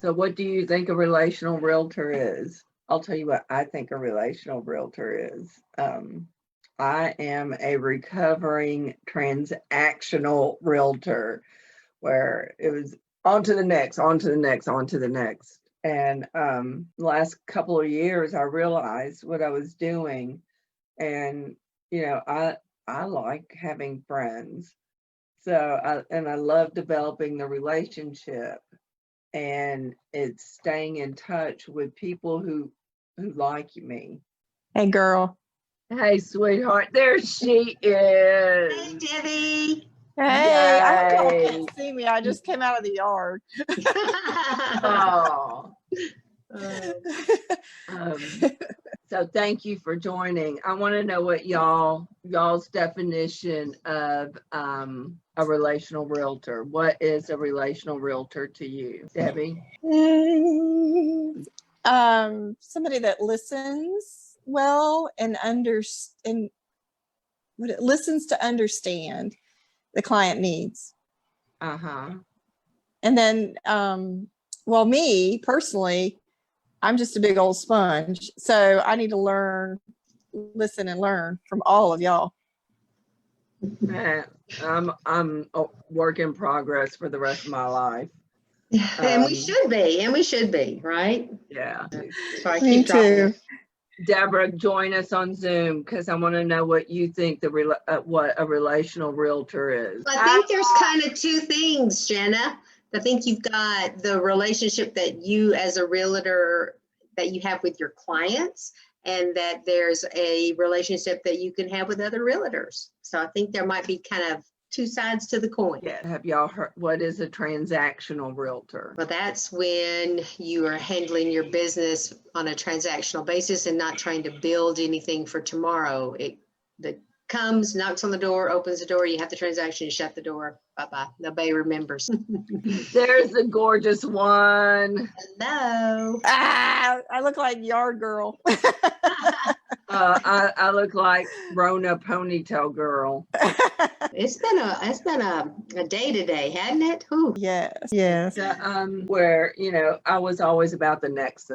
So what do you think a relational realtor is? I'll tell you what I think a relational realtor is. I am a recovering transactional realtor where it was on to the next, on to the next, on to the next. And the last couple of years, I realized what I was doing. And, I like having friends. So, I love developing the relationship, and it's staying in touch with people who like me. Hey, girl. Hey, sweetheart. There she is. Hey, Debbie. Hey, I hope y'all Yay. can't see me. I just came out of the yard. Oh. So thank you for joining. I want to know what y'all's definition of a relational realtor. What is a relational realtor to you, Debbie? Somebody that listens well and listens to understand the client needs. Uh-huh. And then, me personally, I'm just a big old sponge. So I need to listen and learn from all of y'all. I'm a work in progress for the rest of my life. And we should be, right? Yeah. So I Me keep dropping too. it. Deborah, join us on Zoom because I want to know what you think what a relational realtor is. I think there's kind of two things, Jana. I think you've got the relationship that you as a realtor that you have with your clients, and that there's a relationship that you can have with other realtors. So I think there might be kind of two sides to the coin. Yeah. Have y'all heard what is a transactional realtor? Well, that's when you are handling your business on a transactional basis and not trying to build anything for tomorrow. That comes, knocks on the door, opens the door, you have the transaction, you shut the door, bye-bye. Nobody remembers. There's the gorgeous one. Hello. I look like yard girl. I look like Rona ponytail girl. It's been a day today, hasn't it? Ooh. Yes. Where, I was always about the next.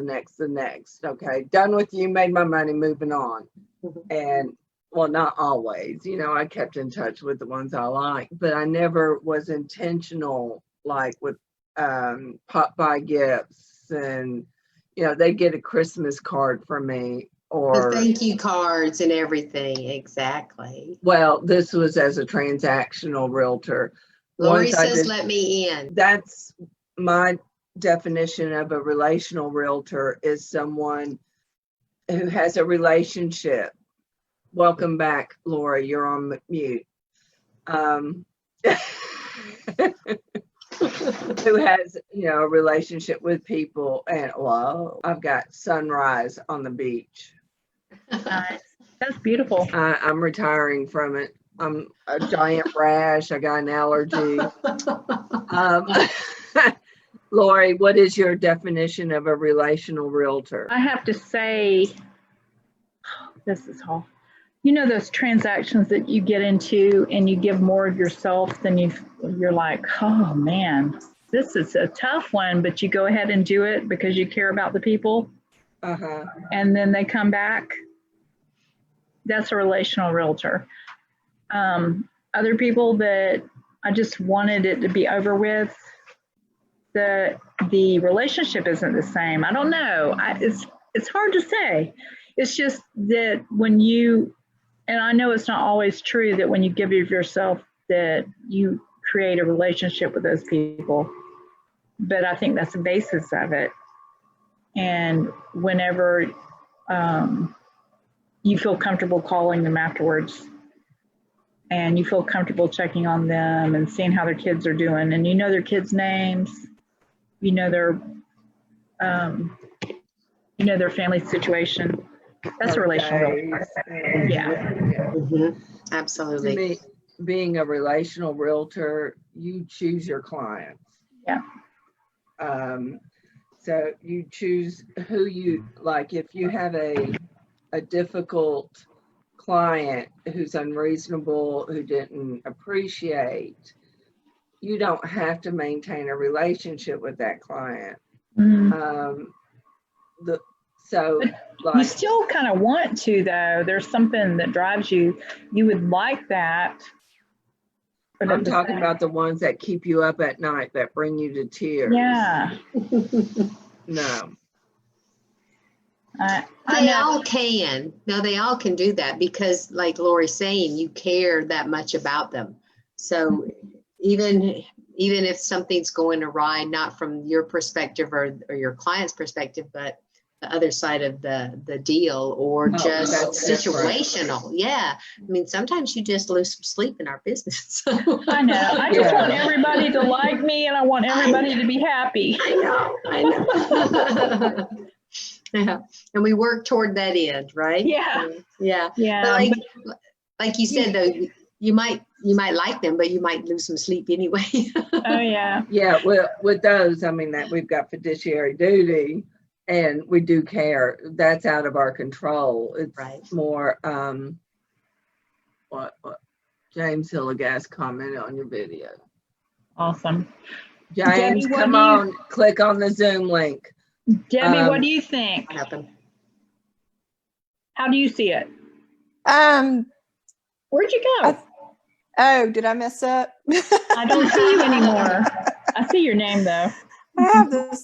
Okay. Done with you, made my money, moving on. And well, not always, I kept in touch with the ones I like, but I never was intentional, like with pop by gifts and, they get a Christmas card from me or The thank you cards and everything. Exactly. Well, this was as a transactional realtor. Lori says, let me in. That's my definition of a relational realtor is someone who has a relationship. Welcome back, Lori. You're on mute. Who has, a relationship with people. And whoa, I've got sunrise on the beach. Nice. That's beautiful. I'm retiring from it. I'm a giant rash. I got an allergy. Lori, what is your definition of a relational realtor? I have to say, this is all. Those transactions that you get into and you give more of yourself than you're like, oh man, this is a tough one, but you go ahead and do it because you care about the people. Uh-huh. And then they come back. That's a relational realtor. Other people that I just wanted it to be over with, the relationship isn't the same. I don't know. It's hard to say. It's just that when you, and I know it's not always true that when you give of yourself that you create a relationship with those people, but I think that's the basis of it. And whenever you feel comfortable calling them afterwards and you feel comfortable checking on them and seeing how their kids are doing, and their kids' names, their their family situation. That's a relational realtor. Yeah. Mm-hmm. Absolutely. To me, being a relational realtor, you choose your clients. Yeah. So you choose who you like. If you have a difficult client who's unreasonable, who didn't appreciate, you don't have to maintain a relationship with that client. Mhm. So You like, still kind of want to, though. There's something that drives you. You would like that. But I'm talking about the ones that keep you up at night, that bring you to tears. Yeah. No. I They know. all can. No, they all can do that because, like Lori's saying, you care that much about them. So even if something's going awry, not from your perspective or your client's perspective, but the other side of the deal, or just that's situational. Yeah. I mean, sometimes you just lose some sleep in our business. I know. I just want everybody to like me, and I want everybody to be happy. I know. Yeah. And we work toward that end, right? Yeah. Yeah. Yeah. But like you said, though, you might like them, but you might lose some sleep anyway. Oh, yeah. Yeah, well, with those, I mean, that we've got fiduciary duty and we do care. That's out of our control. It's Right. more, what James Hilligas commented on your video. Awesome. James, Debbie, come on, click on the Zoom link. Debbie, what do you think? What happened? How do you see it? Where'd you go? Oh, did I mess up? I don't see you anymore. I see your name though. I have the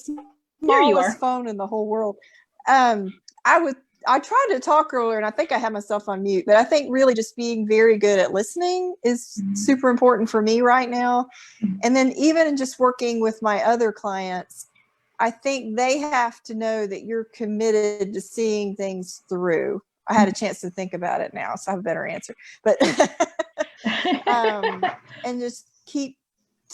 There you smallest are. phone in the whole world. I tried to talk earlier and I think I had myself on mute, but I think really just being very good at listening is super important for me right now. And then even in just working with my other clients, I think they have to know that you're committed to seeing things through. I had a chance to think about it now, so I have a better answer. But and just keep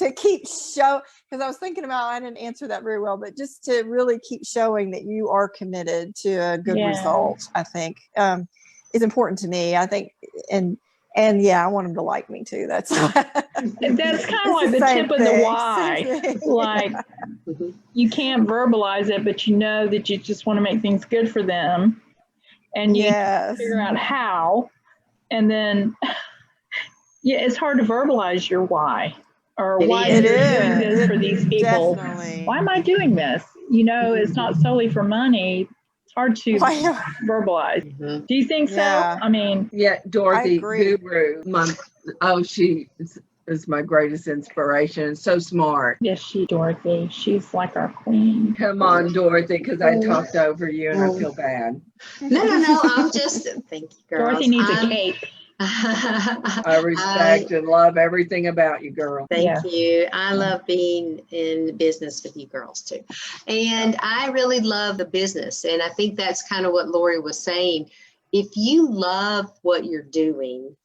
show, because I was thinking about, I didn't answer that very well, but just to really keep showing that you are committed to a good result, I think is important to me. I think, and yeah, I want them to like me too. That's kind of like the tip of the why. Like you can't verbalize it, but you know that you just want to make things good for them, and you figure out how. And then, yeah, it's hard to verbalize your why. Or why you're doing this for these people. Definitely. Why am I doing this? You know, it's not solely for money. It's hard to verbalize. Mm-hmm. Do you think so? I mean, yeah, Dorothy Guru, she is my greatest inspiration. So smart. Yes, Dorothy. She's like our queen. Come on, Dorothy, because I talked over you and I feel bad. No. I'm just, thank you, girls. Dorothy needs a cape. I respect and love everything about you, girl. Thank you. I love being in business with you girls too. And I really love the business. And I think that's kind of what Lori was saying. If you love what you're doing,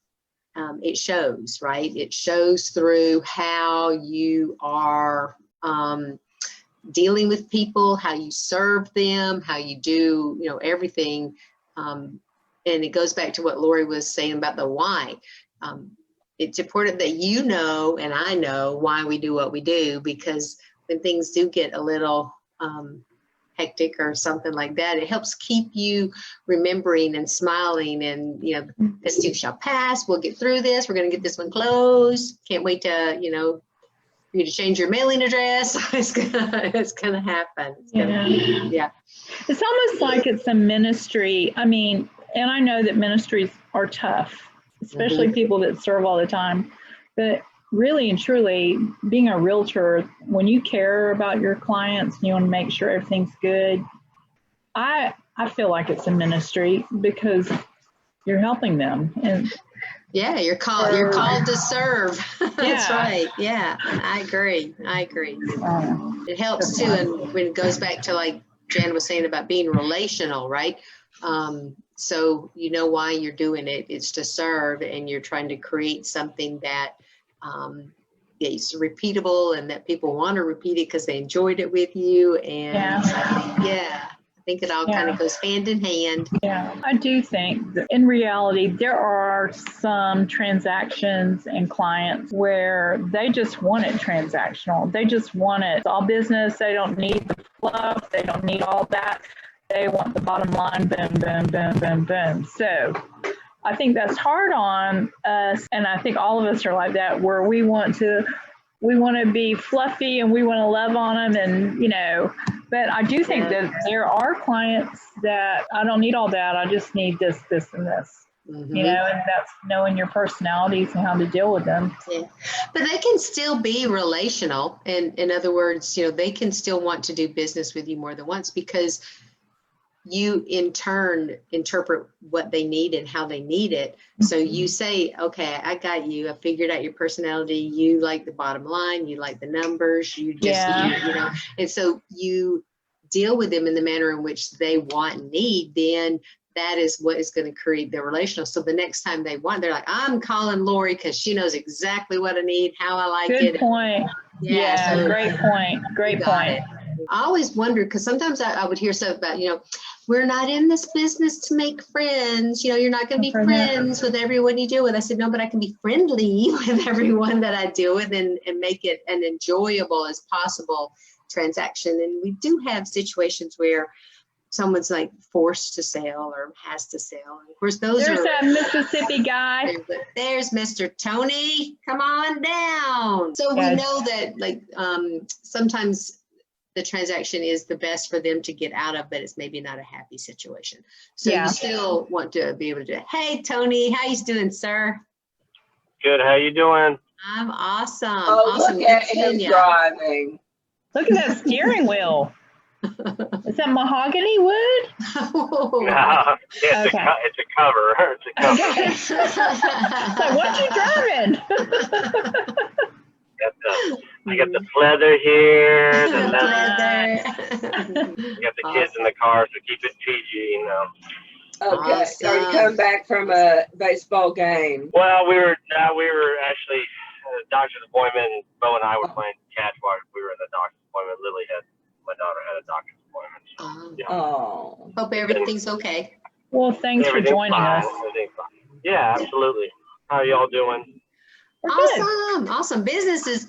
it shows, right? It shows through how you are dealing with people, how you serve them, how you do, everything. And it goes back to what Lori was saying about the why. It's important that you know, and I know why we do what we do, because when things do get a little hectic or something like that, it helps keep you remembering and smiling and, this too shall pass. We'll get through this. We're going to get this one closed. Can't wait to, for you to change your mailing address. It's gonna happen. Yeah. It's almost like it's a ministry. I mean, and I know that ministries are tough, especially people that serve all the time. But really and truly, being a realtor, when you care about your clients and you want to make sure everything's good, I feel like it's a ministry because you're helping them. And yeah, you're called to serve. That's right. Yeah, I agree. It helps too, and when it goes back to like Jana was saying about being relational, right? So you know why you're doing it. It's to serve, and you're trying to create something that is repeatable and that people want to repeat it because they enjoyed it with you. And I think it all kind of goes hand in hand. Yeah, I do think that in reality, there are some transactions and clients where they just want it transactional. They just want it. It's all business. They don't need the fluff. They don't need all that. They want the bottom line, boom, boom, boom, boom, boom. So I think that's hard on us. And I think all of us are like that, where we want to be fluffy and we want to love on them and, But I do think that there are clients that I don't need all that. I just need this, this, and this. Mhm. You know, and that's knowing your personalities and how to deal with them. Yeah. But they can still be relational. And in other words, they can still want to do business with you more than once because you in turn interpret what they need and how they need it. So you say, okay, I got you. I figured out your personality. You like the bottom line. You like the numbers. You just, and so you deal with them in the manner in which they want and need, then that is what is going to create the relational. So the next time they want, they're like, I'm calling Lori because she knows exactly what I need, how I like it. Good point. Yeah, so great point. Great got point. it. I always wondered, because sometimes I would hear stuff about, we're not in this business to make friends. You're not going to be friends with everyone you deal with. I said, no, but I can be friendly with everyone that I deal with and make it an enjoyable as possible transaction. And we do have situations where someone's like forced to sell or has to sell. And of course, there's that Mississippi guy. There's Mr. Tony. Come on down. So we know that sometimes the transaction is the best for them to get out of, but it's maybe not a happy situation. So you still want to be able to do it. Hey, Tony, how you doing, sir? Good. How you doing? I'm awesome. Oh, awesome. look at him driving. Look at that steering wheel. Is that mahogany wood? No, it's a cover. It's a cover. Okay. So what you driving? I got the pleather here. The leather. We got the kids in the car, so keep it PG, Okay, Awesome. so you come back from a baseball game. Well, we were actually at a doctor's appointment. Bo and I were playing catch while we were at the doctor's appointment. My daughter had a doctor's appointment. So, Oh. Hope everything's okay. Well, thanks for joining us. Everything's fine. Yeah, absolutely. How are y'all doing? Awesome. Business is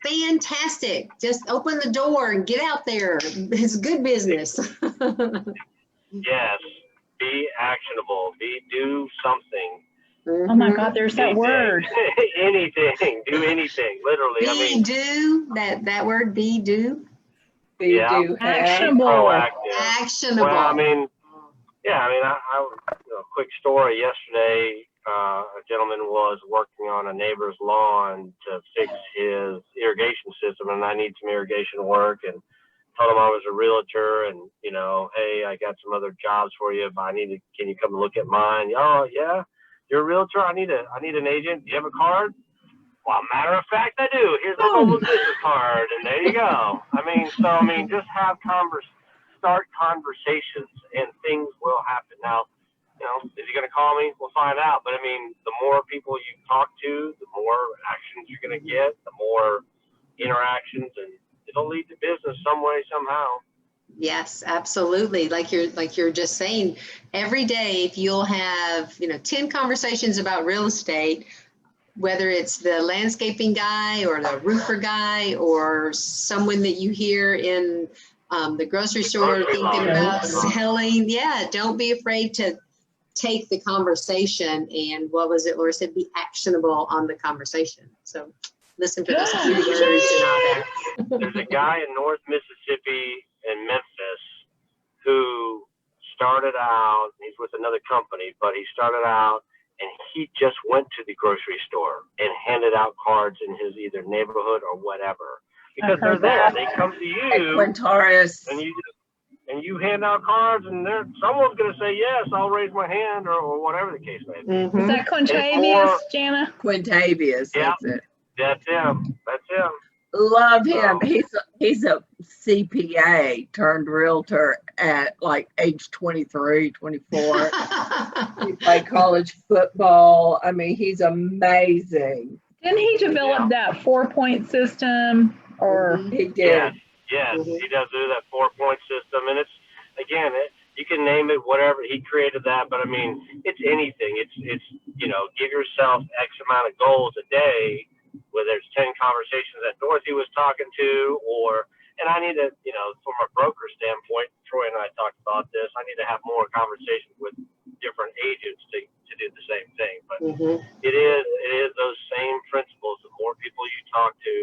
fantastic. Just open the door and get out there. It's good business. Yes. Be actionable. Do something. Oh my God, there's that word. Anything. Do anything. Literally. Do. That word, do. Do actionable. Proactive. Actionable. Well, I quick story. Yesterday, a gentleman was working on a neighbor's lawn to fix his irrigation system, and I need some irrigation work, and told him I was a realtor, and hey, I got some other jobs for you, but can you come and look at mine? Oh yeah, you're a realtor. I need an agent. Do you have a card? Well, matter of fact, I do. Here's a mobile business card, and there you go. Just start conversations, and things will happen. Now, is he going to call me? We'll find out. But the more people you talk to, the more actions you're going to get, the more interactions, and it'll lead to business some way, somehow. Yes, absolutely. Like you're just saying, every day, if you'll have, 10 conversations about real estate, whether it's the landscaping guy or the roofer guy or someone that you hear in the grocery store thinking about selling. Yeah, don't be afraid to take the conversation. And what was it, Laura said? Be actionable on the conversation. So listen for those key words and all that. There's a guy in North Mississippi in Memphis who started out, he's with another company, but he started out and he just went to the grocery store and handed out cards in his either neighborhood or whatever. Because they're there. They come to you. Quintaris. And you hand out cards, and someone's going to say, yes, I'll raise my hand, or whatever the case may be. Is that Quintavious, Jana? Quintavious, yeah, that's it. That's him. Love him. He's a CPA turned realtor at like age 23, 24. He played college football. He's amazing. Didn't he develop that 4-point system? Or he did. Yes, he does do that 4-point system, and it's you can name it whatever. He created that, but it's anything. It's give yourself X amount of goals a day. Whether it's 10 conversations that Dorothy was talking to, and I need to, from a broker standpoint, Troy and I talked about this. I need to have more conversations with different agents to do the same thing. But it is those same principles. The more people you talk to,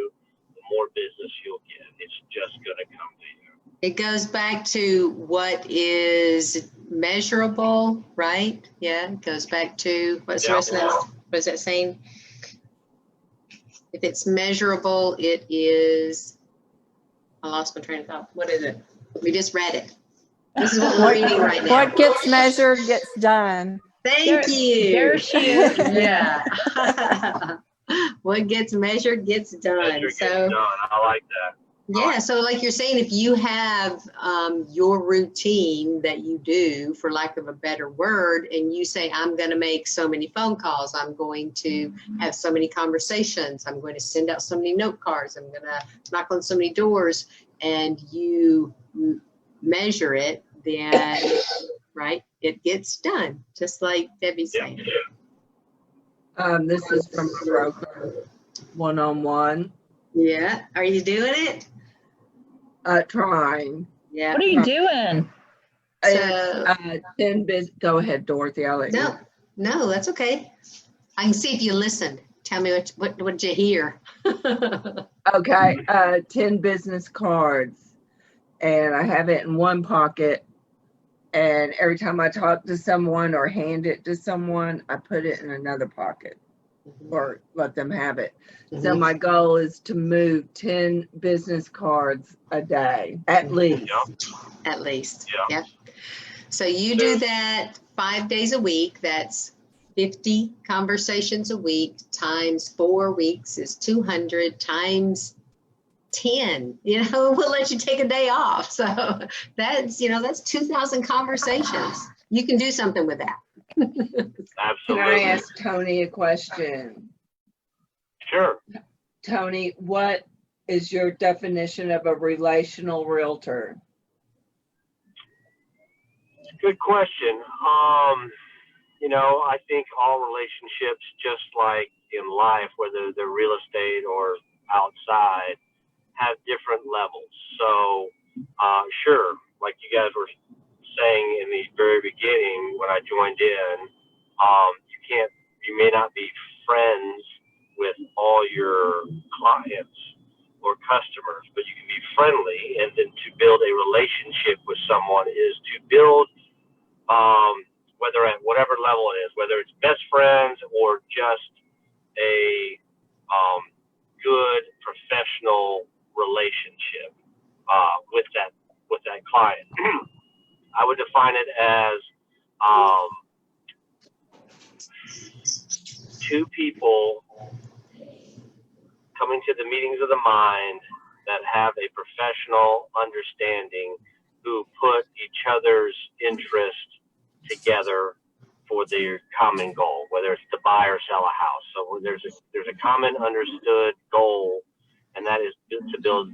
the more business you'll get. It's just going to come to you. It goes back to what is measurable, right? Yeah, it goes back to, what's the rest of that, what is that saying? If it's measurable, it is, I lost my train of thought. What is it? We just read it. This is what we're reading right now. What gets measured gets done. Thank you. There she is. Yeah. What gets measured gets done. Measure gets So done. I like that. yeah, so like you're saying, if you have your routine that you do, for lack of a better word, and you say, I'm going to make so many phone calls, I'm going to have so many conversations, I'm going to send out so many note cards, I'm going to knock on so many doors, and you measure it, then, right, it gets done, just like Debbie's saying. This is from broker one-on-one. Yeah, are you doing it? Trying. Yeah. What are you doing? So, 10 go ahead, Dorothy. I'll let you. no, that's okay. I can see if you listened. Tell me what did you hear? Okay, 10 business cards, and I have it in one pocket. And every time I talk to someone or hand it to someone, I put it in another pocket or let them have it. So my goal is to move 10 business cards a day, at least. At least. Yeah. Yep. So you do that 5 days a week. That's 50 conversations a week times 4 weeks is 200 times 10. We'll let you take a day off. So that's 2,000 conversations. You can do something with that. Can I ask Tony a question? Sure. Tony, what is your definition of a relational realtor? Good question. I think all relationships, just like in life, whether they're real estate or outside, have different levels. So, sure, like you guys were saying in the very beginning when I joined in, you may not be friends with all your clients or customers, but you can be friendly. And then to build a relationship with someone is to build, whether at whatever level it is, whether it's best friends or just a good professional relationship with that client. I would define it as two people coming to the meetings of the mind that have a professional understanding, who put each other's interest together for their common goal, whether it's to buy or sell a house. So there's a common understood goal, and that is to build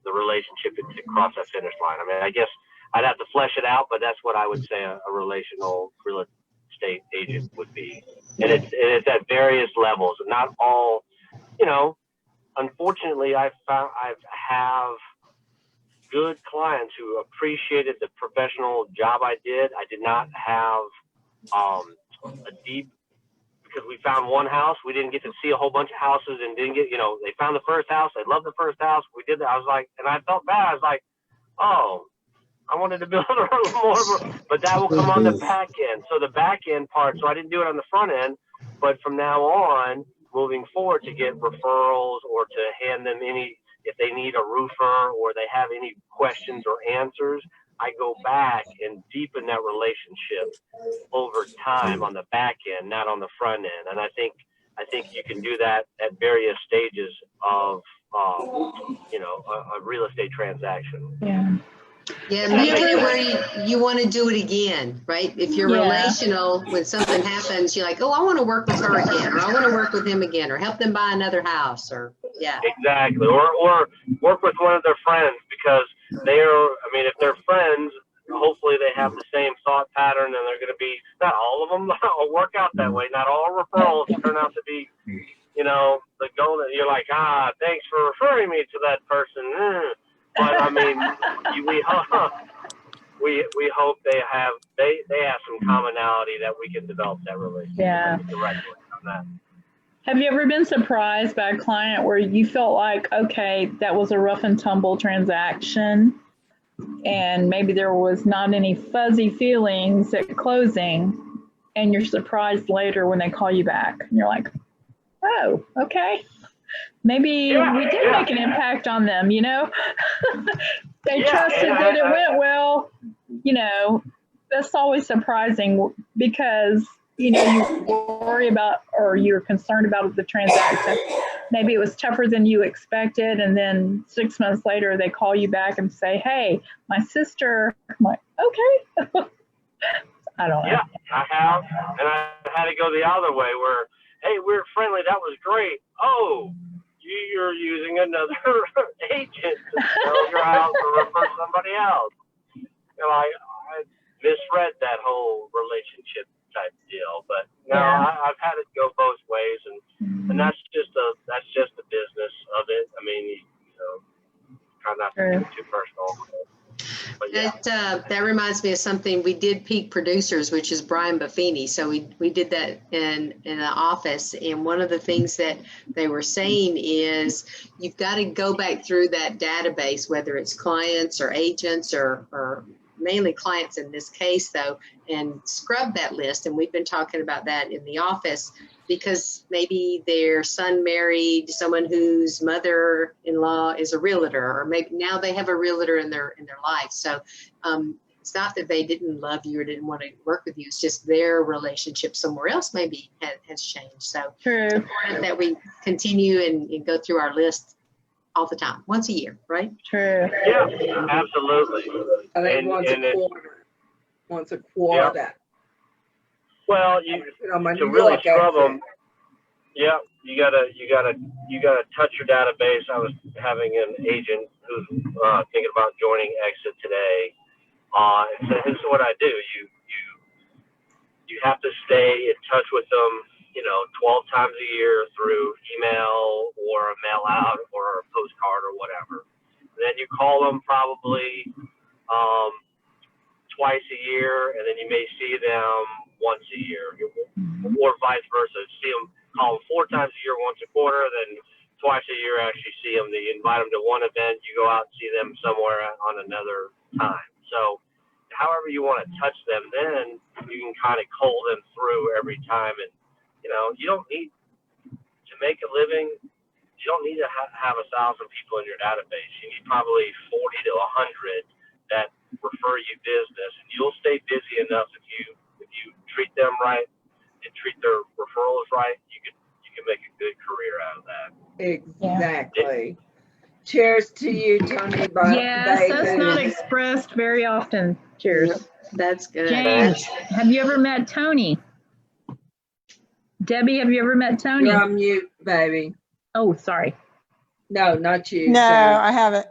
the relationship to cross that finish line. I mean, I guess I'd have to flesh it out, but that's what I would say a relational real estate agent would be. And it's at various levels, and not all. Unfortunately, I have good clients who appreciated the professional job I did. I did not have a deep, because we found one house. We didn't get to see a whole bunch of houses, and didn't get, they found the first house. They loved the first house. We did that. I was like, and I felt bad. I was like, oh, I wanted to build a little more, but that will come on the back end. So the back end part, so I didn't do it on the front end, but from now on, moving forward, to get referrals or to hand them if they need a roofer or they have any questions or answers, I go back and deepen that relationship over time on the back end, not on the front end. And I think you can do that at various stages of, a real estate transaction. Yeah. Yeah, make it where you want to do it again, right? If you're relational, when something happens, you're like, oh, I want to work with her again, or I want to work with him again, or help them buy another house, or Exactly. Or work with one of their friends, because if they're friends, hopefully they have the same thought pattern, and they're going to be, not all of them work out that way. Not all referrals turn out to be, the goal that you're like, thanks for referring me to that person. But I mean, we hope they have some commonality that we can develop that relationship. Yeah. Directly on that. Have you ever been surprised by a client where you felt like, okay, that was a rough and tumble transaction, and maybe there was not any fuzzy feelings at closing, and you're surprised later when they call you back and you're like, oh, okay, maybe we did make an impact on them, you know? They trusted that it went well, you know. That's always surprising because, you know, you worry about or you're concerned about the transaction. Maybe it was tougher than you expected, and then 6 months later they call you back and say, hey, my sister. I'm like, okay. I don't know. Yeah, I have, and I had to go the other way where, hey, we're friendly, that was great. Oh, you're using another agent to sell your house or refer somebody else. You know, I misread that whole relationship type deal, but no, I've had it go both ways, and that's just the business of it. I mean, you know, kind of not to get too personal. But yeah. That reminds me of something. We did Peak Producers, which is Brian Buffini. So we did that in the office. And one of the things that they were saying is you've got to go back through that database, whether it's clients or agents or mainly clients in this case, though, and scrub that list. And we've been talking about that in the office because maybe their son married someone whose mother-in-law is a realtor, or maybe now they have a realtor in their life. So it's not that they didn't love you or didn't want to work with you. It's just their relationship somewhere else maybe has changed. So it's important that we continue and go through our list all the time, once a year, right? True. Yeah, absolutely. I think once a quarter. Yeah. Well, to really scrub them, yeah, you gotta touch your database. I was having an agent who's thinking about joining Exit today, and so this is what I do. You have to stay in touch with them, you know, 12 times a year through email or a mail out or a postcard or whatever. And then you call them probably twice a year, and then you may see them once a year, or vice versa. Call them 4 times a year, once a quarter, then twice a year actually see them. You invite them to one event, you go out and see them somewhere on another time. So however you want to touch them, then you can kind of cull them through every time. And, you know, you don't need to make a living. You don't need to have 1,000 people in your database. You need probably 40 to 100 that refer you business, and you'll stay busy enough if you treat them right and treat their referrals right. You can make a good career out of that. Exactly. Cheers to you, Tony. Yes, that's not expressed very often. Cheers. That's good. James, have you ever met Tony? Debbie, have you ever met Tony? You're on mute, baby. Oh, sorry. No, not you. No, Sarah. I haven't.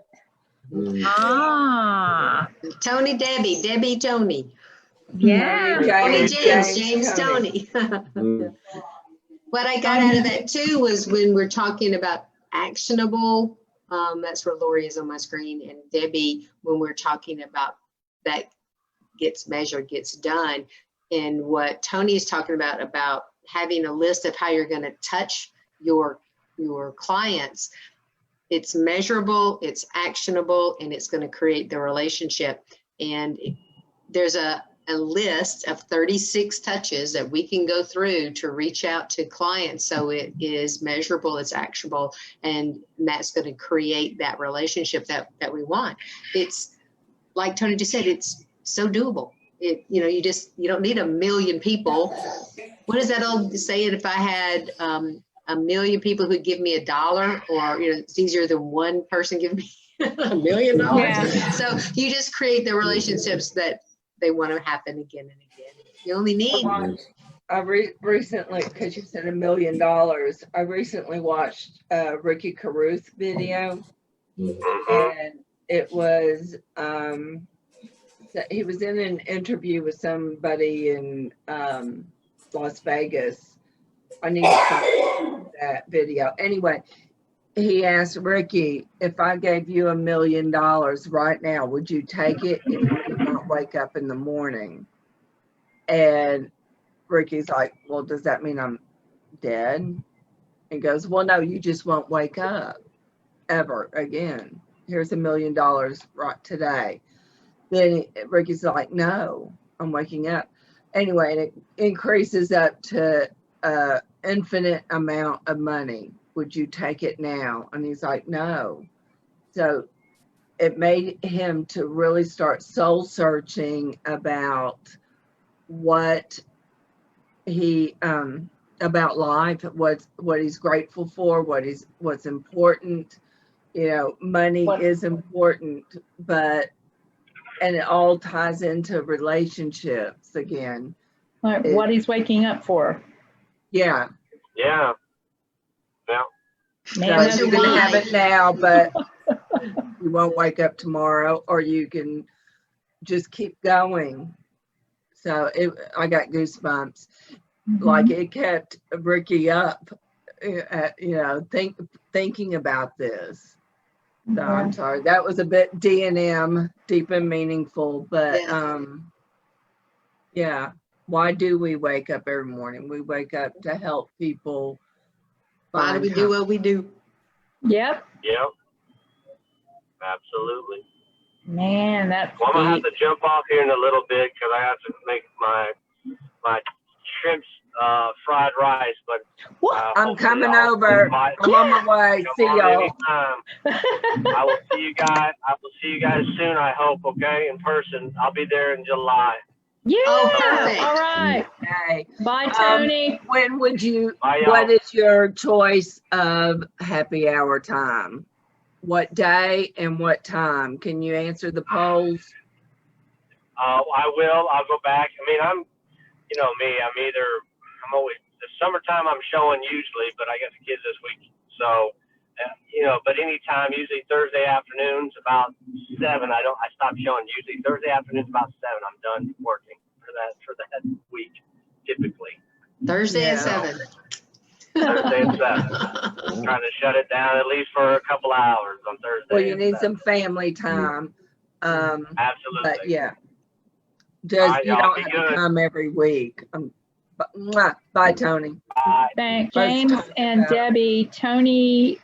Ah. Tony, Debbie, Tony. Yeah. Tony, James, Tony. What I got out of that too was when we're talking about actionable, that's where Lori is on my screen, and Debbie, when we're talking about that gets measured, gets done, and what Tony is talking about having a list of how you're going to touch your clients. It's measurable, it's actionable, and it's going to create the relationship. And there's a list of 36 touches that we can go through to reach out to clients. So it is measurable, it's actionable, and that's going to create that relationship that we want. It's like Tony just said, it's so doable. You don't need 1 million people. What does that old saying? If I had 1 million people who give me $1, or it's easier than one person give me $1 million. Yeah. So you just create the relationships that they want to happen again and again. You only need. I recently, because you said $1 million, I recently watched Ricky Caruth video, and it was he was in an interview with somebody in Las Vegas. I need to find that video. Anyway, he asked Ricky, if I gave you $1 million right now, would you take it if you could not wake up in the morning? And Ricky's like, well, does that mean I'm dead? And goes, well, no, you just won't wake up ever again. Here's $1 million right today. Then Ricky's like, no, I'm waking up. Anyway, and it increases up to infinite amount of money. Would you take it now? And he's like, no. So it made him to really start soul searching about what he about life, what he's grateful for, what's important. You know, money is important, but and it all ties into relationships again. Like what he's waking up for. Yeah. Yeah. Yeah. Man, So you can have it now, but you won't wake up tomorrow, or you can just keep going. So I got goosebumps. Like it kept Ricky up, thinking about this. So I'm sorry, that was a bit D&M, deep and meaningful, but yeah. Why do we wake up every morning? We wake up to help people. Why do we do what we do? Yep. Yep. Absolutely. Man, that's well, I'm gonna have to jump off here in a little bit because I have to make my shrimp fried rice. But I'm coming over. I'm on my way. See y'all. I will see you guys. I will see you guys soon. I hope. Okay, in person. I'll be there in July. Yeah. Oh, perfect. All right. Okay. Bye, Tony. When would you? Bye, y'all. What is your choice of happy hour time? What day and what time? Can you answer the polls? I will. I'll go back. I mean, I'm always, the summertime I'm showing usually, but I got the kids this week. So, but anytime, usually Thursday afternoons about 7, I stop showing. Usually Thursday afternoons about 7, I'm done working for that week, typically. Thursday at 7. Thursday at 7. Trying to shut it down at least for a couple hours on Thursday. Well, you need some family time. Absolutely. But yeah, just you don't have to come every week. Bye, Tony. Bye. Thanks, James and Debbie. Tony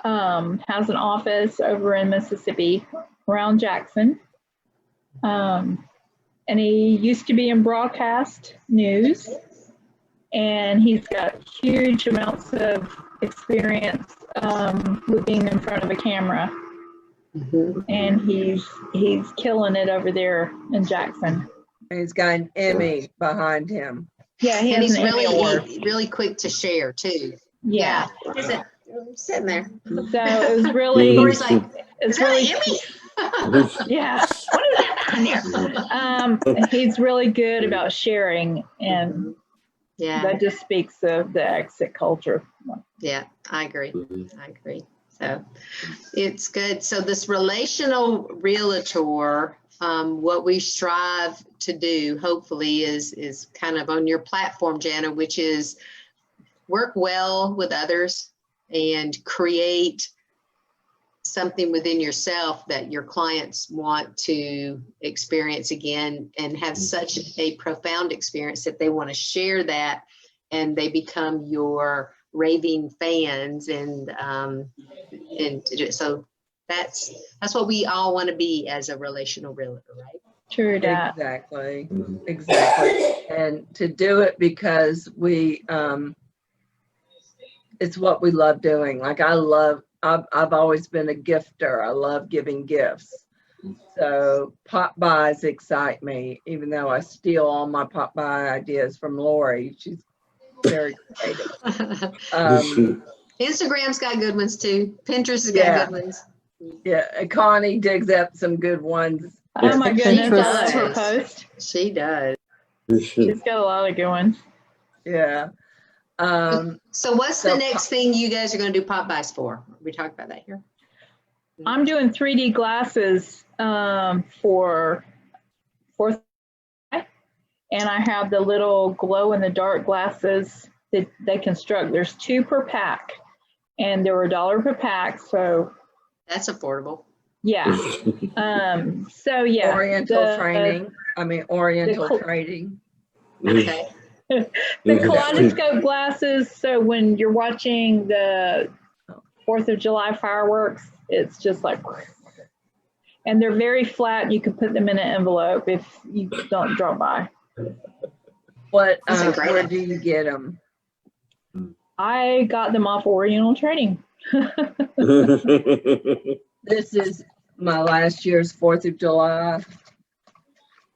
has an office over in Mississippi, around Jackson. And he used to be in broadcast news. And he's got huge amounts of experience with being in front of a camera. And he's killing it over there in Jackson. And he's got an Emmy behind him. Yeah, he And has he's an Emmy award. really quick to share too. Yeah. Sitting there. So it was really, Lori's like, it's is that really, Emmy? yeah. What is that on there? He's really good about sharing, and that just speaks of the exit culture. Yeah, I agree. So it's good. So this relational realtor, what we strive to do, hopefully, is kind of on your platform, Jana, which is work well with others and create something within yourself that your clients want to experience again and have such a profound experience that they want to share that, and they become your raving fans, and so that's what we all want to be as a relational realtor, right? True that. Exactly. And to do it because we it's what we love doing. Like I've always been a gifter. I love giving gifts. So pop buys excite me, even though I steal all my pop buy ideas from Lori. She's very creative. Instagram's got good ones too. Pinterest has got good ones. Yeah, Connie digs up some good ones. Oh my goodness, I love her post. She does. She's got a lot of good ones. Yeah. So what's the next thing you guys are going to do pop buys for? We talked about that here. I'm doing 3D glasses for and I have the little glow in the dark glasses that they construct. There's 2 per pack, and they were $1 per pack. So that's affordable. Yeah. So yeah. Oriental trading. Okay. The kaleidoscope glasses, so when you're watching the 4th of July fireworks, it's just like, and they're very flat. You can put them in an envelope if you don't drop by. What? That's a great Where idea. do you get them? I got them off Oriental Trading. This is my last year's 4th of July.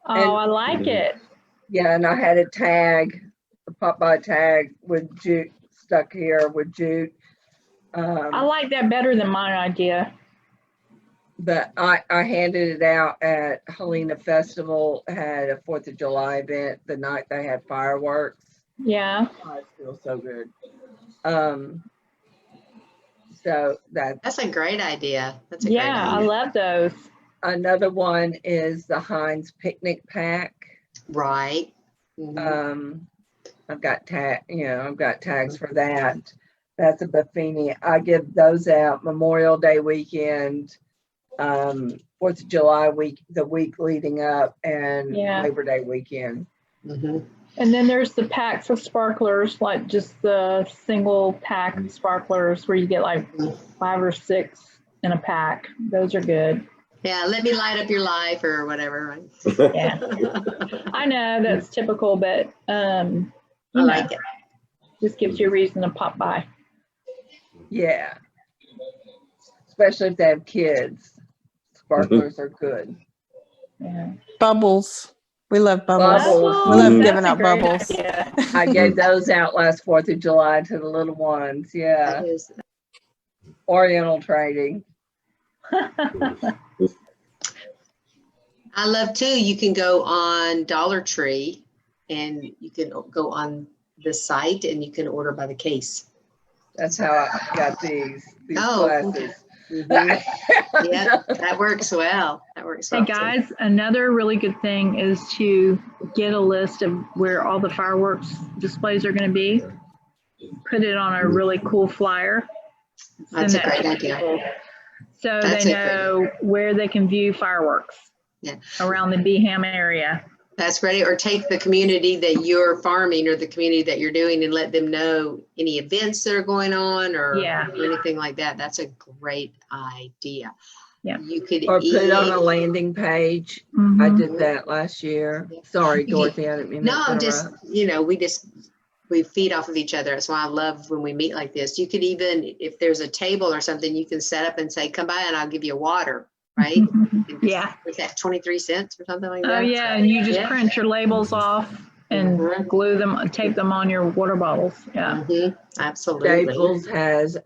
Oh, And- I like it. Yeah, and I had a tag, a pop-by tag with jute stuck here with jute. I like that better than my idea. But I handed it out at Helena Festival, had a 4th of July event the night they had fireworks. Yeah. Oh, it feels so good. So That's a great idea. That's a great Yeah, I idea. love those. another one is the Heinz picnic pack. Right. Mhm. I've got I've got tags for that. That's a Buffini. I give those out Memorial Day weekend, 4th of July week, the week leading up, and Yeah. Labor Day weekend. Mhm. And then there's the packs of sparklers, like just the single pack of sparklers where you get like 5 or 6 in a pack. Those are good. Yeah, let me light up your life or whatever. Right? Yeah. I know that's typical, but I like it. just gives you a reason to pop by. Yeah. Especially if they have kids. Sparklers are good. Yeah. Bubbles. We love bubbles. Bubbles. We love That's giving a out great bubbles. idea. I gave those out last 4th of July to the little ones. Yeah. That is, Oriental Trading. I love too. You can go on Dollar Tree and you can go on the site and you can order by the case. That's how I got these Oh, glasses. Mhm. Yeah, that works well. That works well. Hey guys, another really good thing is to get a list of where all the fireworks displays are going to be. Put it on a really cool flyer. That's Send a that great to idea. people so That's they a great know where they can view fireworks Yeah. around the Birmingham area. That's great. Or take the community that you're farming or the community that you're doing and let them know any events that are going on or anything like that. That's a great idea. Yeah. You could Or put it on a landing page. I Mhm. did that last year. Sorry, Dorothy, I didn't mean to No, just, interrupt. we feed off of each other. That's why I love when we meet like this. You could even, if there's a table or something, you can set up and say, come by and I'll give you water, right? Yeah. What's that, 23 cents or something like Oh that? yeah, and you just Yeah. print your labels off and Mhm. glue them, tape them on your water bottles. Yeah. Mhm. Absolutely. Staples has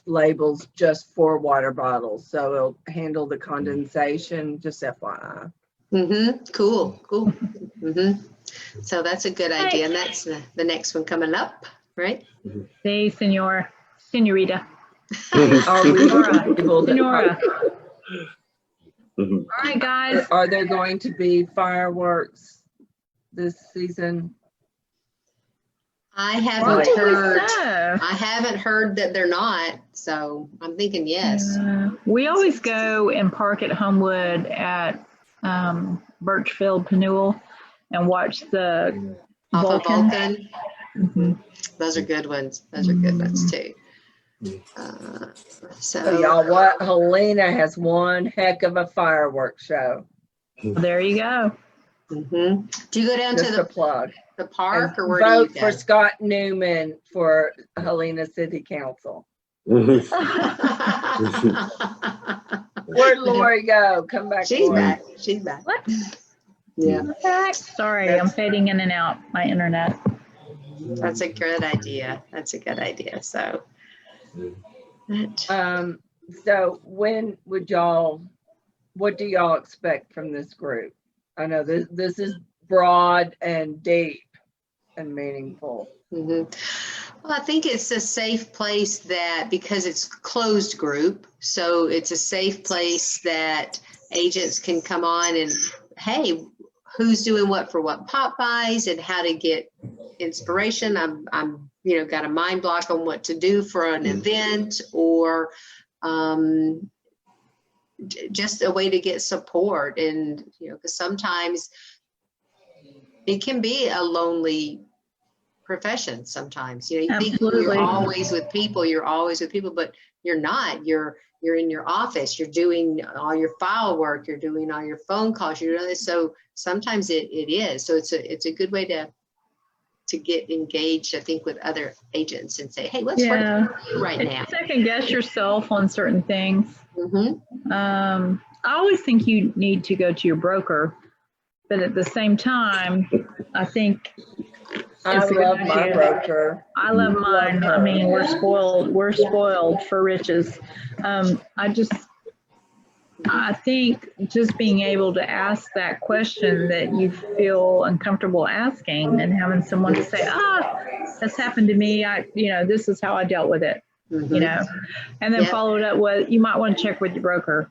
labels just for water bottles, so it'll handle the condensation, just FYI. Cool. So that's a good idea. And that's the next one coming up, right? See, senorita. Are we Senora. able to- Senora. All right, guys. Are there going to be fireworks this season? I haven't Probably heard. so. I haven't heard that they're not. So I'm thinking yes. We always go and park at Homewood at Birchfield Pennewell and watch the Off of Vulcan. Vulcan. Mhm. Those are good ones. Those are good ones too. So y'all, what? Helena has one heck of a fireworks show. There you go. Do you go down Just to a plug. the park And or where do you vote go? for Scott Newman for Helena City Council. Where'd Where'd Lori go? Come back, She's Lori. back. She's back. What? Yeah, Sorry, I'm fading in and out my internet. that's a good idea. That's a good idea. So, So when would what do y'all expect from this group? I know this is broad and deep and meaningful. well, I think it's a safe place that because it's closed group, so it's a safe place that agents can come on and, hey, who's doing what for what pop buys and how to get inspiration. I'm got a mind block on what to do for an event or just a way to get support. And because sometimes it can be a lonely profession sometimes. You know, you think Absolutely. you're always with people, but you're not. You're in your office, you're doing all your file work, you're doing all your phone calls, you're doing this. So sometimes it is. So it's a good way to get engaged, I think, with other agents and say, hey, what's working for you right now? Second guess yourself on certain things. Mm-hmm. I always think you need to go to your broker, but at the same time, I think I love my broker. I love mine. I mean, we're spoiled for riches. I think just being able to ask that question that you feel uncomfortable asking and having someone to say, that's happened to me. This is how I dealt with it, and then follow it up with, you might want to check with your broker.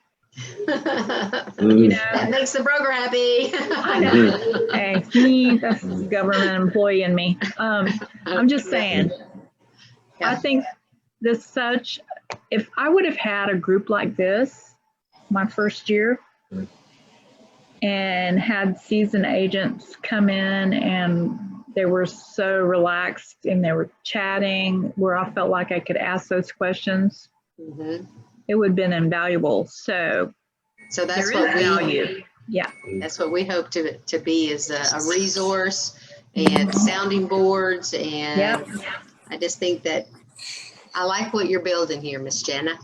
That makes the broker happy. I know. Hey, that's the government employee in me. I'm just saying, I think if I would have had a group like this my first year and had seasoned agents come in and they were so relaxed and they were chatting where I felt like I could ask those questions, it would have been invaluable. So that's what that's what we hope to be, is a resource and sounding boards. And I just think that I like what you're building here, Miss Jana.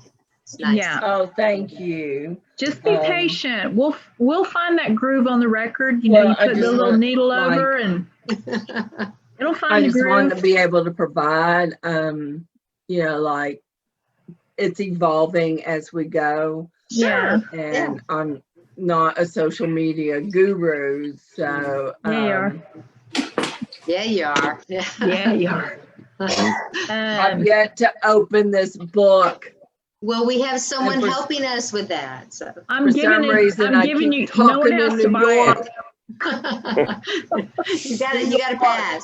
It's nice. Yeah. Oh, thank you. Just be patient. We'll find that groove on the record. You put the little needle over and it'll find the groove. I just want to be able to provide, like it's evolving as we go. Yeah. And I'm not a social media guru, so Yeah, you are. Yeah, you are. I've yet to open this book. Well, we have someone helping us with that. So I'm giving you no one else to buy it. You got to pass.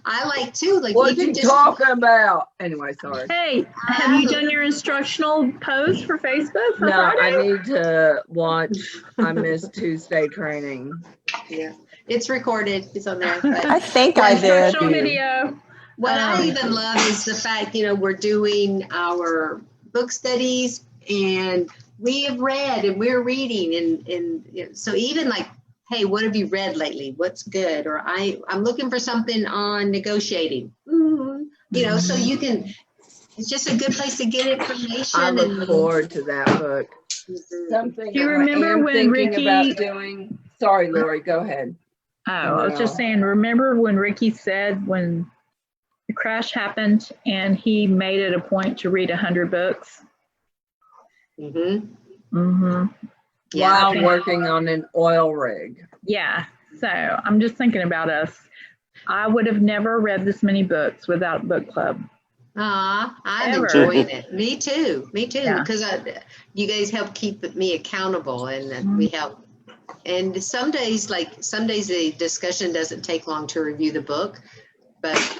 I like too. Like, what are you talking about? Anyway, sorry. Hey, have you done your instructional post for Facebook? No, Friday? I need to watch. I missed Tuesday training. Yeah, it's recorded. It's on there. But I think I did. Video. What I even love is the fact, we're doing our book studies and we have read and we're reading and so even like, hey, what have you read lately? What's good? Or I'm looking for something on negotiating. So you can. It's just a good place to get information. I look forward to that book. Something. Do you remember when Ricky? About doing. Sorry, Lori. Go ahead. Oh, I was just saying. Remember when Ricky said when the crash happened and he made it a point to read 100 books? While working on an oil rig. Yeah. So I'm just thinking about us. I would have never read this many books without book club. I'm enjoying it. Me too. Because you guys help keep me accountable and we help. And some days the discussion doesn't take long to review the book, but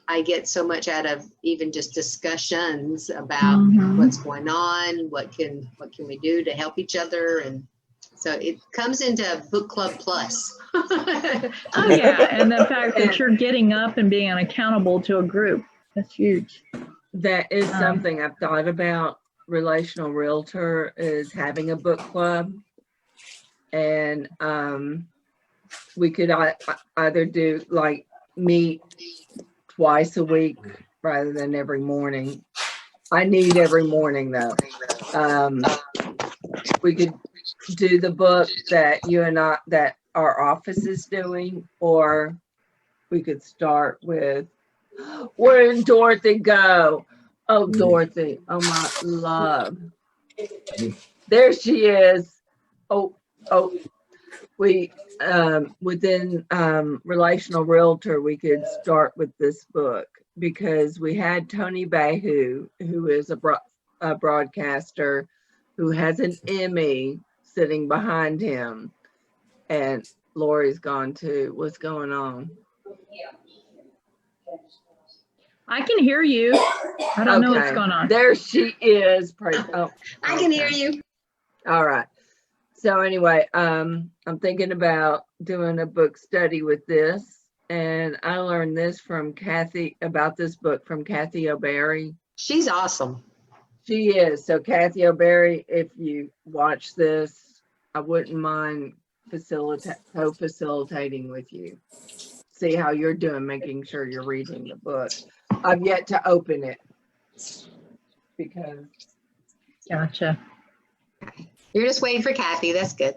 I get so much out of even just discussions about what's going on, what can we do to help each other, and so it comes into book club plus. Oh yeah, and the fact that you're getting up and being accountable to a group, that's huge. That is something I've thought about. Relational Realtor is having a book club, and we could either do meet twice a week rather than every morning. I need every morning though. We could do the book that that our office is doing, or we could start with, where did Dorothy go? Oh, Dorothy, oh my love. There she is. Oh, we within Relational Realtor, we could start with this book because we had Tony Bahu, who is a broadcaster who has an Emmy sitting behind him, and Lori's gone too. What's going on? I can hear you. I don't know what's going on. There she is. I can hear you. All right. So anyway, I'm thinking about doing a book study with this, And I learned this from Kathy, about this book from Kathy O'Berry. She's awesome. She is. So Kathy O'Berry, if you watch this, I wouldn't mind co-facilitating with you. See how you're doing, making sure you're reading the book. I've yet to open it because Gotcha. You're just waiting for Kathy. That's good.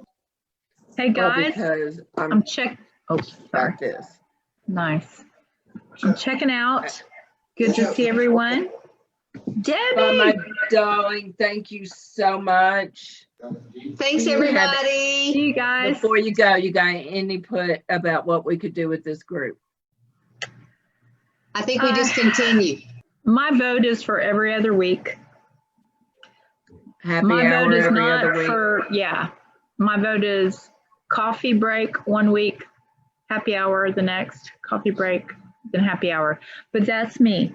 Hey guys, because I'm I'm check. Oh, sorry. got this. Nice. I'm checking out. Good to see everyone. Bye, my Debbie. darling. Thank you so much. Thanks, Do you have- everybody. See you guys. Before you go, you got any input about what we could do with this group? I think we just continue. My vote is for every other week. Happy My hour vote is every not other week. for, yeah. My vote is coffee break 1 week, happy hour the next, coffee break, then happy hour. But that's me.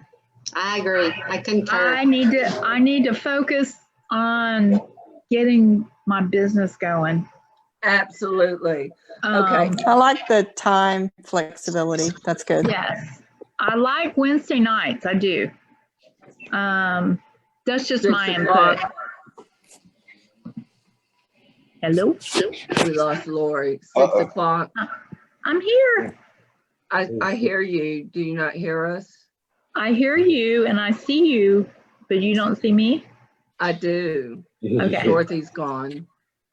I agree. I concur. I need to focus on getting my business going. Absolutely. Okay. I like the time flexibility. That's good. Yes. I like Wednesday nights. I do. That's just 6 my input. o'clock. Hello? We lost Lori. 6 o'clock. I'm here. I hear you. Do you not hear us? I hear you and I see you, but you don't see me? I do. Okay. Dorothy's gone.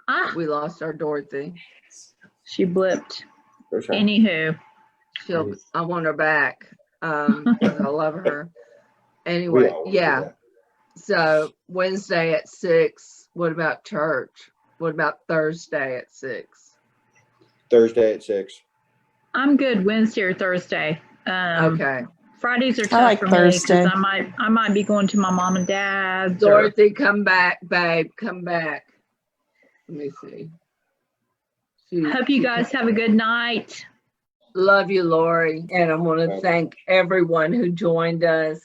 Ah, We lost our Dorothy. she blipped. Anywho, I want her back. 'Cause I love her. Anyway, yeah. So Wednesday at 6. What about church? What about Thursday at 6? Thursday at 6. I'm good Wednesday or Thursday. Okay. Fridays are I tough like for Thursday. me because I might be going to my mom and dad's. Or, Dorothy, come back, babe. Come back. Let me see. hope you guys have a good night. Love you, Lori. And I want to thank everyone who joined us.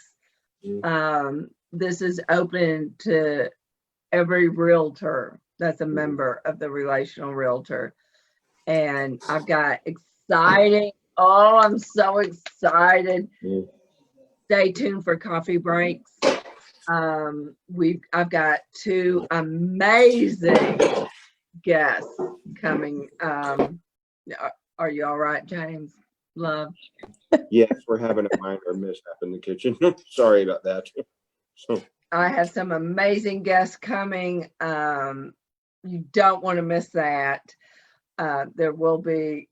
This is open to every realtor that's a member of the Relational Realtor. And I've got exciting. Oh, I'm so excited. Stay tuned for coffee breaks. I've got 2 amazing guests coming. Are you all right, James? Love. Yes, we're having a minor mishap in the kitchen. Sorry about that. So I have some amazing guests coming. You don't want to miss that. There will be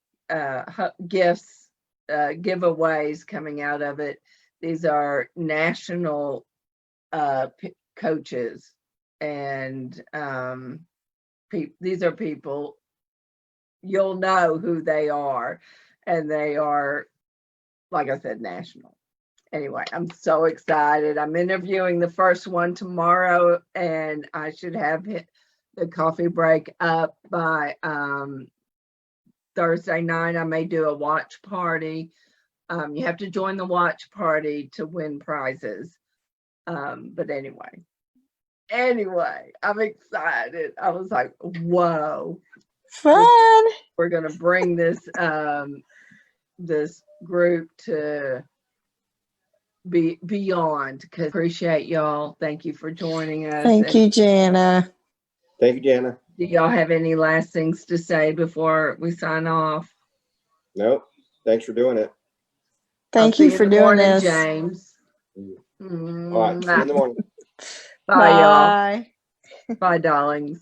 gifts, giveaways coming out of it. These are national coaches, and these are people you'll know who they are, and they are, like I said, national. Anyway, I'm so excited. I'm interviewing the first one tomorrow, and I should have the coffee break up by Thursday night. I may do a watch party. You have to join the watch party to win prizes. But anyway, I'm excited. I was like, whoa. Fun. We're going to bring this this group to be beyond, because appreciate y'all. Thank you for joining us. Thank you, Jana. thank you, Jana. Do y'all have any last things to say before we sign off? Nope. Thanks for doing it. Thank I'll see you in for the doing morning, this. James. All right. See you in the morning. Bye, y'all. Bye. Bye, darlings.